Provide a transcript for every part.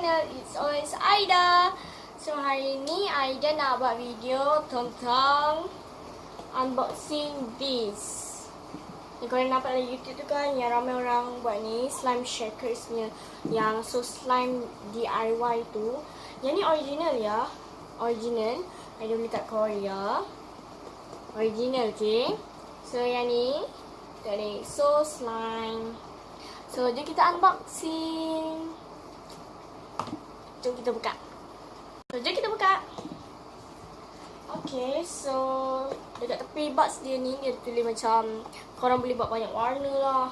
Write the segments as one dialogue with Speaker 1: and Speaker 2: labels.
Speaker 1: channel. It's always Aida. So hari ni Aida nak buat video tentang unboxing this. Ni korang nampak dalam YouTube tu kan, yang ramai orang buat ni slime shakers ni, yang so slime DIY tu. Yang ni original ya. Original. Aida beli kat Korea. Original, okay. So yang ni tadi so slime. So jom kita unboxing. Jom kita buka. Okay, so dekat tepi box dia ni, dia tulis macam korang boleh buat banyak warna lah.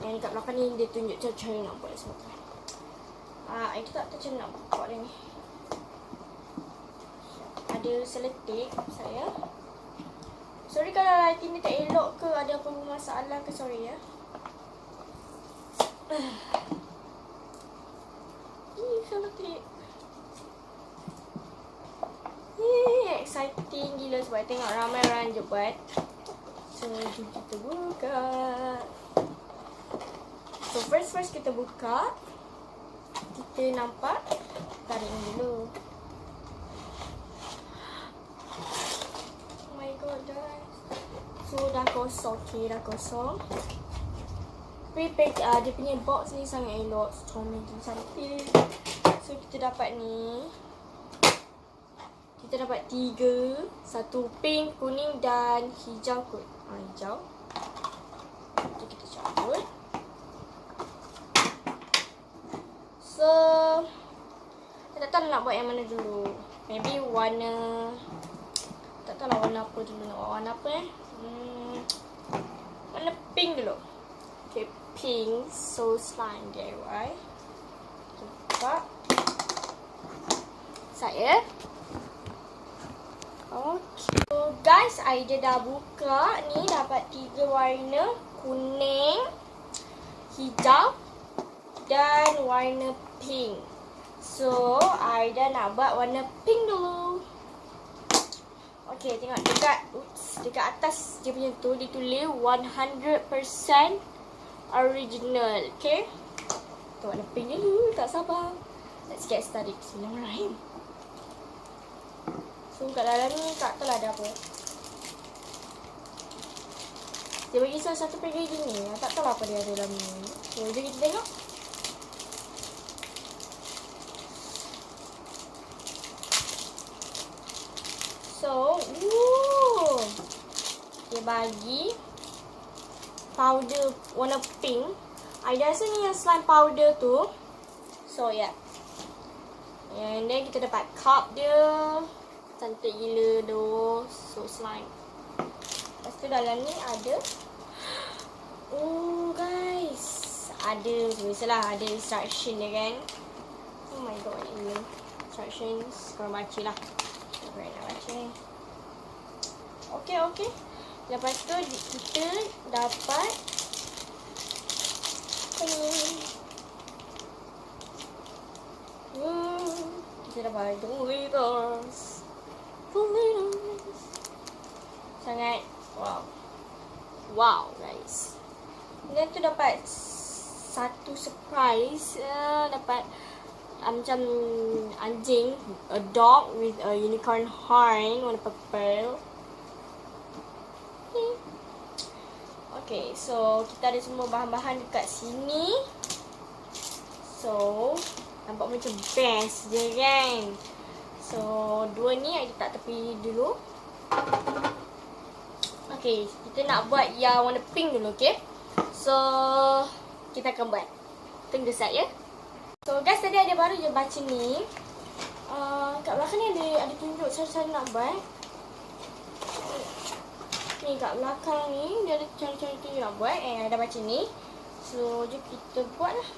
Speaker 1: Yang dekat belakang ni dia tunjuk cara nak buat semua tu. Itu tak tahu macam nak buat dia ni. Ada selotip saya. Sorry kalau lighting ni tak elok ke, ada apa masalah ke, sorry ya. Selotip. Exciting gila sebab tengok ramai orang je buat. So jom kita buka. So first kita buka. Kita nampak, tarik ni dulu. Oh my god guys. So dah kosong, okay, dah kosong. Tapi dia punya box ni sangat elok, comel, cantik. So kita dapat ni. Kita dapat 3. Satu pink, kuning dan hijau kot. Hijau. So kita cabut. So tak tahu nak buat yang mana dulu. Maybe warna, tak tahu lah warna apa dulu. Nak buat warna apa warna pink dulu. Okay, pink. So slime DIY. Buka. Saya. Okay. So guys, Aida dah buka. Ni dapat 3 warna. Kuning, hijau dan warna pink. So Aida nak buat warna pink dulu. Okay, tengok dekat atas dia punya tu ditulis 100% original. Okay, kita warna pink dulu. Tak sabar. Let's get started. Bismillahirrahmanirrahim. So kat dalam ni tak tahu lah ada apa. Dia bagi satu packaging ni. Tak tahu lah apa dia ada dalam ni. So jom kita tengok. So dia bagi powder warna pink. Aida rasa ni yang slime powder tu. So yeah. And then kita dapat cup dia. Cantik gila doh. So slime. Lepas tu dalam ni ada, oh guys, ada biasalah ada instruction dia kan. Oh my god, ini instructions. Korang baca lah. Korang nak baca ni. Okay. Lepas tu kita dapat kita dapat glitters. Sangat wow guys. Dan tu dapat satu surprise. Dapat macam anjing, a dog with a unicorn horn warna purple. Okay, so kita ada semua bahan-bahan dekat sini. So nampak macam best je kan. So dua ni ada tak tepi dulu. Okay, kita nak buat yang warna pink dulu, okay. So kita akan buat. Tunggu sekejap ya. So guys, tadi ada baru je baca ni. Kat belakang ni ada tunjuk cara-cara nak buat. Ni kat belakang ni dia ada cara-cara tunjuk nak buat. Ada baca ni. So jom kita buat lah.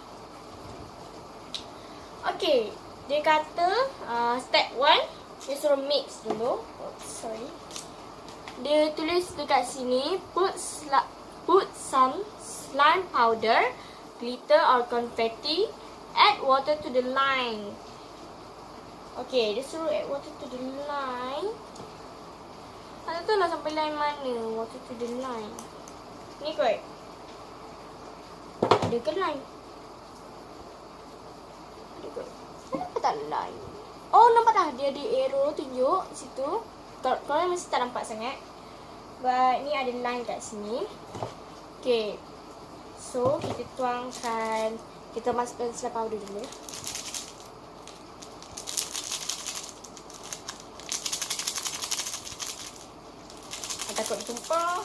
Speaker 1: Okay, dia kata step 1, dia suruh mix dulu. Sorry. Dia tulis dekat sini, put some slime powder, glitter or confetti, add water to the line. Okay, dia suruh add water to the line. Tak tahu lah sampai line mana water to the line. Ni kot. Ada ke line? Ada kot. tak line. Oh, nampak dah dia ada arrow tunjuk situ. Korang mesti tak nampak sangat. But ni ada line kat sini. Okay. So, kita tuangkan, kita masukkan selai powder dulu. Takut tumpah.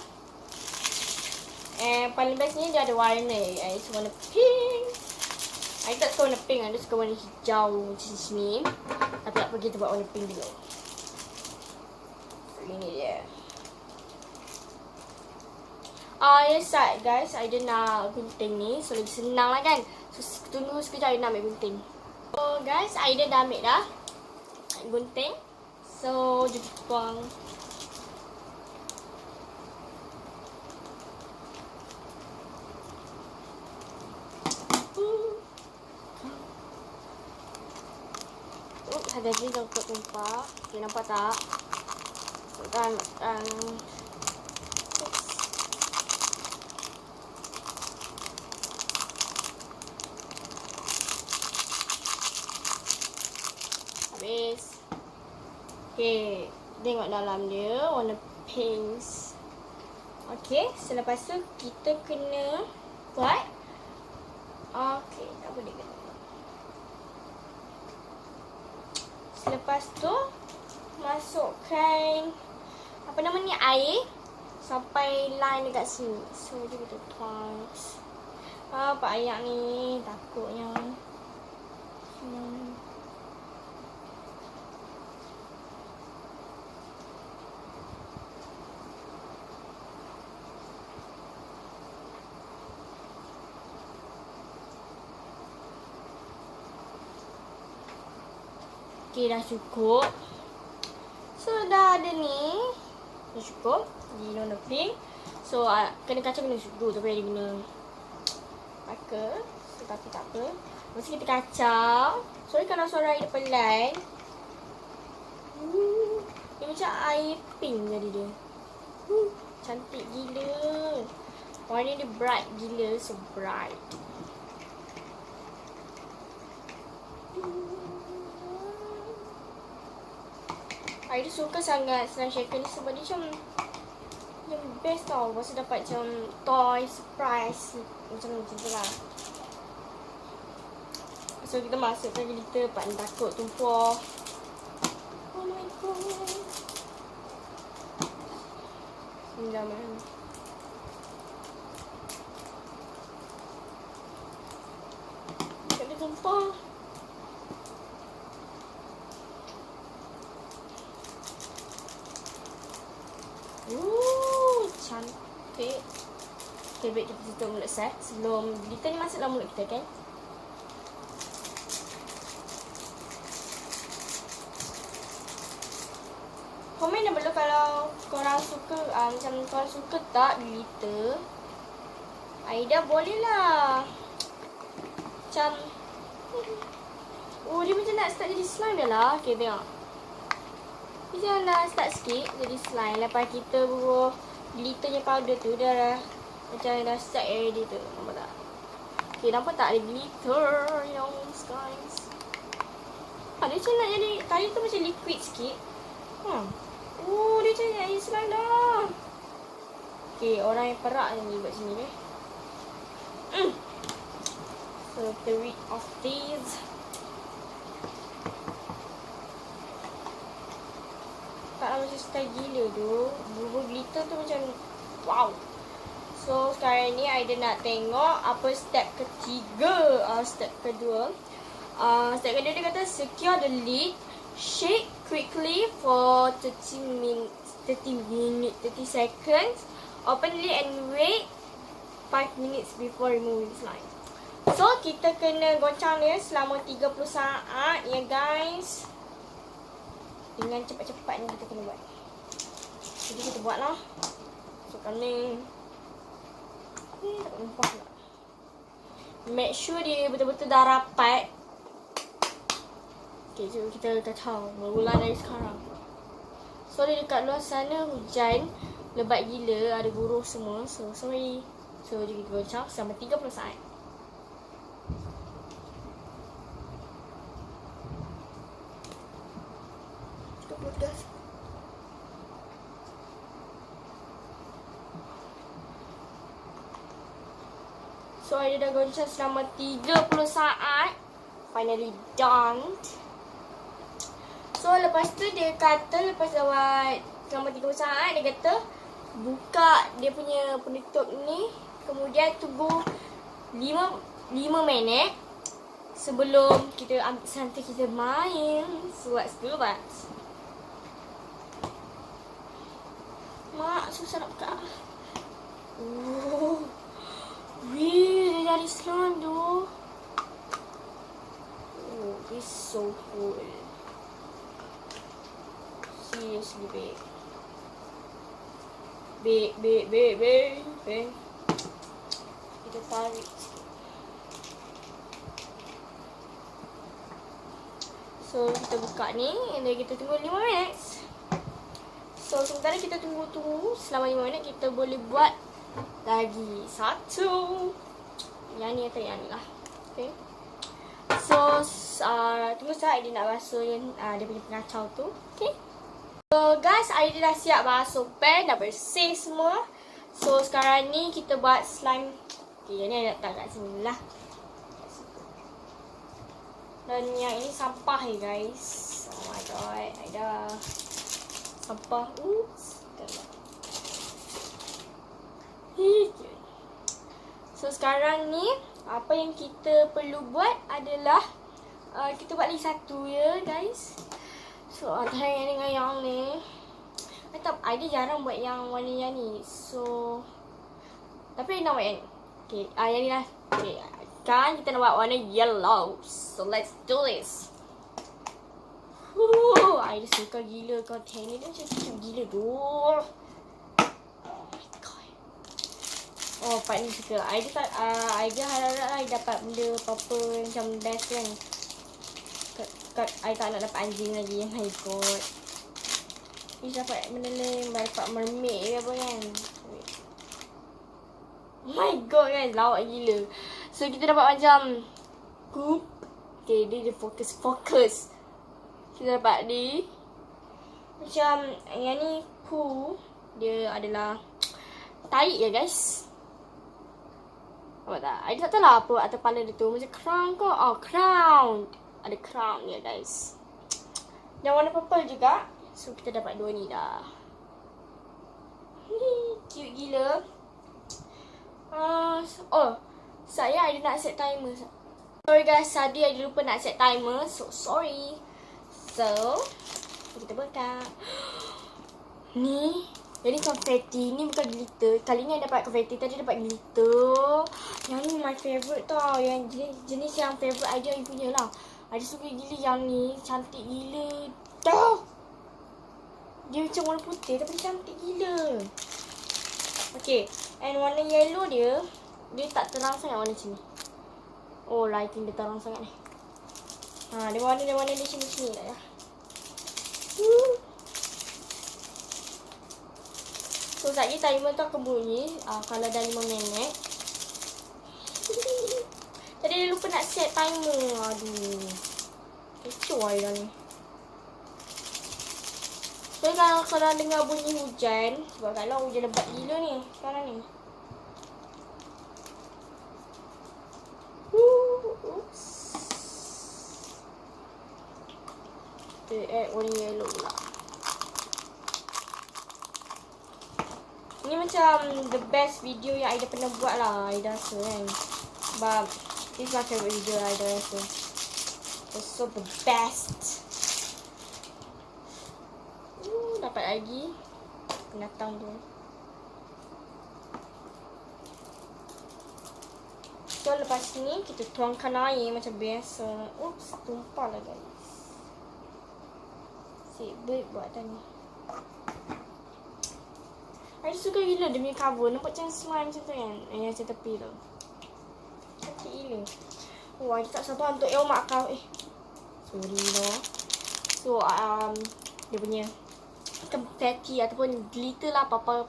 Speaker 1: And paling bestnya dia ada warna. I suka warna pink. I tak suka warna pink. I suka warna hijau macam sini. Tapi tak apa, kita buat warna pink dulu. So ini dia. Yes guys, I nak gunting ni. So lagi senang lah kan. So tunggu sekejap I nak ambil gunting. So guys, I dah ambil dah gunting. So kita tuang. Hati-hati jangan tumpah. Okay, nampak tak? Dan habis. Okay, tengok dalam dia warna pink. Okay, selepas tu kita kena buat. Okay, tak boleh kena. Selepas tu masukkan apa nama ni, air sampai line dekat sini. So dia kita tuang. Apa ayak ni takutnya. Okay, dah cukup. So, dah ada ni. Dah cukup. Di warna pink. So, kena kacau kena sudu. Tapi dia guna pakai. So, tapi tak apa. Lepas kita kacau. Sorry kalau suara air pelan. Dia macam air pink jadi dia. Cantik gila. Warna dia bright gila. So, bright. I suka sangat slime shaker ni sebab dia macam best tau. Masa dapat macam toy surprise macam tu lah. So kita masukkan glitter, Pak ni takut tumpah. Oh my god. Jangan. Tak ada tumpah. Cantik. Okay, baik kita tutup mulut saya sebelum glitter ni masuk dalam mulut kita kan. Komen dah belum kalau korang suka, macam korang suka tak glitter. Aida boleh lah. Macam oh, dia macam nak start jadi slime dah lah. Okay, tengok. Dia dah start sikit jadi slime. Lepas kita buruh glitternya powder tu dah macam dah start ready tu. Nampak tak? Okay, nampak tak ada glitter yang guys. Dia macam nak jadi, tadi tu macam liquid sikit. Oh, dia macam jadi slime dah. Okay, orang yang perak ni buat sini ni. So, 3 of these. Taklah macam style gila tu. Bubur glitter tu macam wow. So sekarang ni Aida nak tengok apa step ketiga. Step kedua. Step kedua dia kata secure the lid. Shake quickly for 30 seconds. Open the lid and wait 5 minutes before removing slime. So kita kena goncang dia selama 30 saat ya guys. Dengan cepat-cepat ni kita kena buat. Jadi kita buat lah. Masukkan ni. Tak nampak nak. Make sure dia betul-betul dah rapat. Okay, jom kita kacau. Berulang dari sekarang. So, dekat luar sana hujan. Lebat gila. Ada buruh semua. So, sorry. So, jadi kita goncang selama 30 saat. So, Aida dah goncang selama 30 saat. Finally done. So, lepas tu dia kata, lepas lewat selama 30 saat, dia kata buka dia punya penutup ni. Kemudian tunggu 5 minit sebelum kita ambil santai kita main. So, let's do that. Mak, susah nak buka. Oh, wih, dia dari salon tu. Oh, this so cool. Seriously, babe. Babe. Kita tarik sikit. So, kita buka ni. And then kita tunggu 5 minit. So, sementara kita tunggu selama 5 minit, kita boleh buat lagi satu. Yang ni atau yang ni lah. Okay. So, tunggu sekejap Aida nak basuh dia punya pengacau tu. Okay. So, guys, Aida dah siap basuh pen, dah bersih semua. So, sekarang ni kita buat slime. Okay, yang ni Aida letak kat sini lah. Dan yang ini sampah guys. Oh my god, Aida. Sampah. Oops. So sekarang ni apa yang kita perlu buat adalah kita buat lagi satu ya guys. So antara yang dengan yang ni, Aida jarang buat yang warna yang ni. So tapi Aida nak buat yang ni. Okay, yang ni lah. Okay, kan kita nak buat warna yellow. So let's do this. Aida suka gila konten ni. Dia macam cute gila tu. Oh my god. Oh, part ni suka. Aida harap lah dapat benda apa-apa macam best kan. Aida tak nak dapat anjing lagi. Oh my god. Ni dapat benda lain. Dapat mermaid ke apa kan. Oh my god guys. Lawak gila. So kita dapat macam coop. Okay, dia fokus. Kita dapat ni macam yang ni poo. Dia adalah tarik ya guys. Apa tak? Aida tak tahu lah apa atas kepala dia tu. Macam crown ke? Oh, crown. Ada crown ya guys. Dan warna purple juga. So kita dapat dua ni dah. Cute gila. Saya Aida nak set timer. Sorry guys, tadi Aida lupa nak set timer. So sorry. So, kita buka. Ni, jadi konfeti. Ni bukan glitter. Kali ni dapat konfeti. Tadi dapat glitter. Yang ni my favourite tau. Yang jenis yang favourite Aida punya lah. Aida suka gila yang ni. Cantik gila. Dah. Dia macam warna putih tapi cantik gila. Okay. And warna yellow dia tak terang sangat warna sini. Oh, lighting dia terang sangat ni. Dia warna dia sini lah ya. So, sekejap lagi timer tu akan bunyi. Kalau dah 5 minit. Tadi dia lupa nak set timer. Aduh. Kecoh Aida ni. So, kalau dengar bunyi hujan. Sebab kalau hujan lebat gila ni. Sekarang ni. Oops. Kita add warna yellow pula. Ni macam the best video yang Aida pernah buat lah. Aida rasa kan. Sebab this is my favorite video Aida rasa. It's so the best. Dapat lagi penatang tu. So lepas ni kita tuangkan air macam biasa. Oops, tumpah lah guys. Sibuk buat tadi. Aida suka gila dia punya cover. Nampak macam slime macam tu kan. Yang macam tepi tu. Cantik gila. Oh, Aida tak sabar untuk mak kau. Sorry no. So, dia punya konfeti ataupun glitter lah. Apa-apa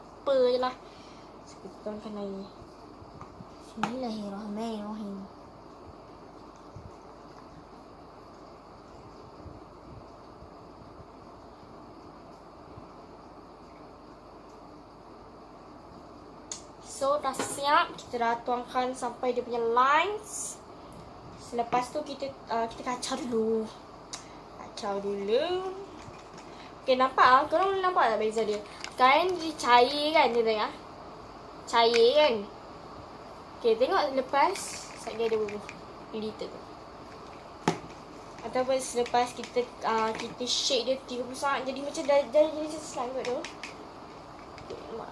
Speaker 1: je lah. So, kita tuangkan air. Bismillahirrahmanirrahim. So dah siap. Kita dah tuangkan sampai dia punya lines. Selepas tu kita kacau dulu. Okay, nampak korang boleh nampak tak beza dia? Sekarang dia cair kan, dia tengok. Cair kan. Okay, tengok lepas dia ada bubuh glitter tu. Ataupun selepas kita shake dia 30 saat jadi macam jadi macam slime kot tu. Okay, nampak.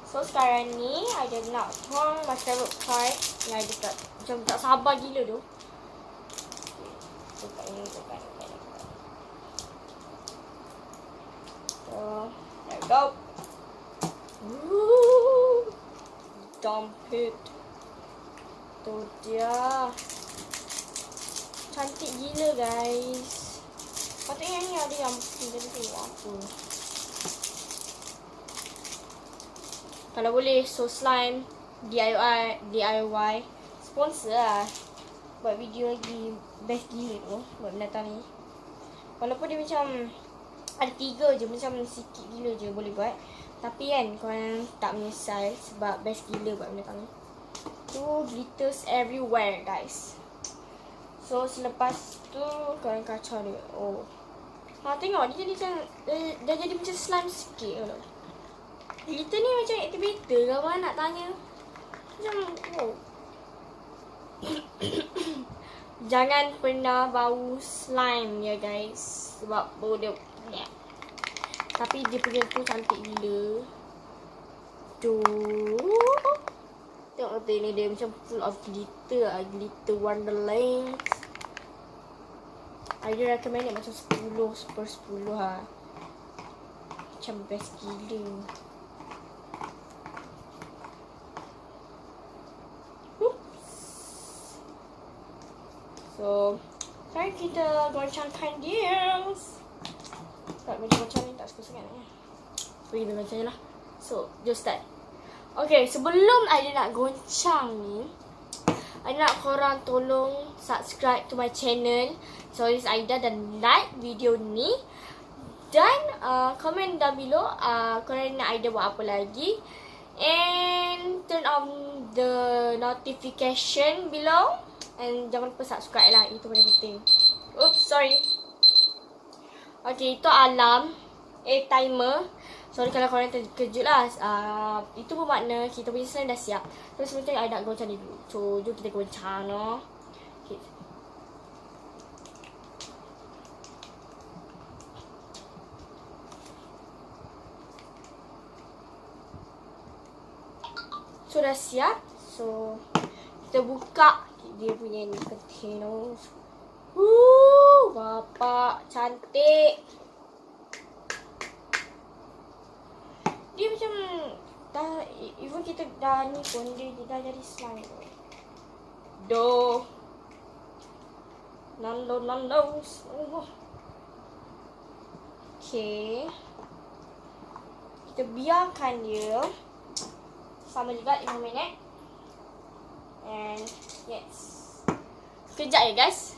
Speaker 1: So sekarang ni Aida nak tuang my favorite part yang Aida macam tak sabar gila tu. Tekan ni. So, there we go. Woo! Dump it. Tu dia. Cantik gila guys. Patutnya ni ada yang kita tengok apa. Kalau boleh, So Slime DIY sponsor lah. Buat video lagi best gila tu buat binatang ni. Walaupun dia macam ada 3 je, macam sikit gila je boleh buat. Tapi kan korang tak menyesal sebab best gila buat binatang ni. Tu glitters everywhere guys. So selepas tu korang kacau dia. Oh. Tengok dia jadi macam dah jadi macam slime sikit tau. Glitter ni macam activator ke apa nak tanya. Macam wow. Jangan pernah bau slime ya guys. Sebab bau dia tapi dia punya tu cantik gila. Tengok ni dia macam full of glitter. Glitter wonderland. I recommend it macam 10/10 lah. Macam best gila. So, sekarang kita goncangkan dia. Tak goncang ni tak suka sangat ni. So, kita goncang je lah. So, just start. Okay, sebelum I nak goncang ni, I nak korang tolong subscribe to my channel. So, this Aida dan like video ni. Dan komen down below korang nak Aida buat apa lagi. And turn on the notification below. And jangan lupa subscribe lah. Itu paling penting. Oops, sorry. Okay, itu alarm. Timer. Sorry kalau korang terkejut lah. Itu bermakna kita punya slime dah siap. Terus sebentar I nak goncang dulu. So, jom kita goncang no. Okay. So, dah siap. So, kita buka dia punya ni container. Bapak cantik. Dia macam dah, even kita dah ni pun dia dah jadi slime. Nando. Okay. Kita biarkan dia sama juga 5 minit. And yes. Sekejap ya guys.